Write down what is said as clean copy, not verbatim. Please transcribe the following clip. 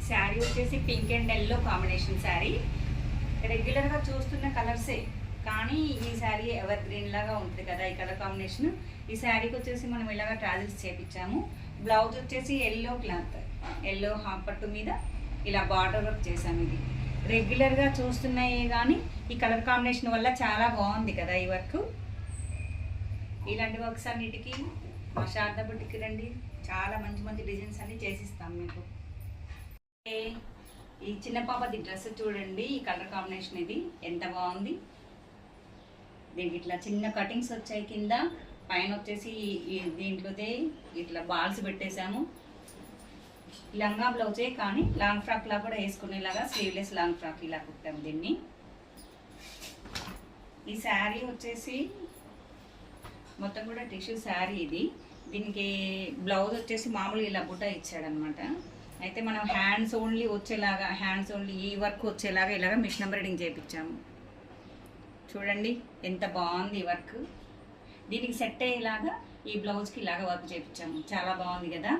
శారీ వచ్చేసి pink and yellow combination sari. రెగ్యులర్గా చూస్తున్న కలర్సే, కానీ ఈ శారీ ఎవర్ గ్రీన్ లాగా ఉంటుంది కదా ఈ కలర్ కాంబినేషన్. ఈ శారీకి వచ్చేసి మనం ఇలాగ ట్రాజెల్స్ చేపించాము. బ్లౌజ్ వచ్చేసి ఎల్లో క్లాత్, ఎల్లో హాఫ్ పట్టు మీద ఇలా బార్డర్ వర్క్ చేసాము. ఇది రెగ్యులర్గా చూస్తున్నాయి కానీ ఈ కలర్ కాంబినేషన్ వల్ల చాలా బాగుంది కదా ఈ వర్క్. ఇలాంటి వర్క్స్ అన్నిటికీ మా శారదా బుట్టికి రండి, చాలా మంచి మంచి డిజైన్స్ అన్ని చేసిస్తాం మీకు. ఈ చిన్న పాపది డ్రెస్ చూడండి, ఈ కలర్ కాంబినేషన్ ఇది ఎంత బాగుంది. దీనికి ఇట్లా చిన్న కటింగ్స్ వచ్చాయి, కింద పైన వచ్చేసి దీంట్లోదే ఇట్లా బాల్స్ పెట్టేశాము. లంగా బ్లౌజే కానీ లాంగ్ ఫ్రాక్ లా కూడా వేసుకునేలాగా స్లీవ్లెస్ లాంగ్ ఫ్రాక్ ఇలా కుట్టాము దీన్ని. ఈ శారీ వచ్చేసి మొత్తం కూడా టిష్యూ శారీ ఇది. దీనికి బ్లౌజ్ వచ్చేసి మామూలు ఇలా బుట్ట ఇచ్చాడనమాట. అయితే మనం హ్యాండ్స్ ఓన్లీ వచ్చేలాగా, హ్యాండ్స్ ఓన్లీ ఈ వర్క్ వచ్చేలాగా ఇలాగ మిషన్ ఎంబ్రాయిడింగ్ చేయించాము. చూడండి ఎంత బాగుంది ఈ వర్క్. దీనికి సెట్ అయ్యేలాగా ఈ బ్లౌజ్కి ఇలాగ వర్క్ చేయించాము, చాలా బాగుంది కదా.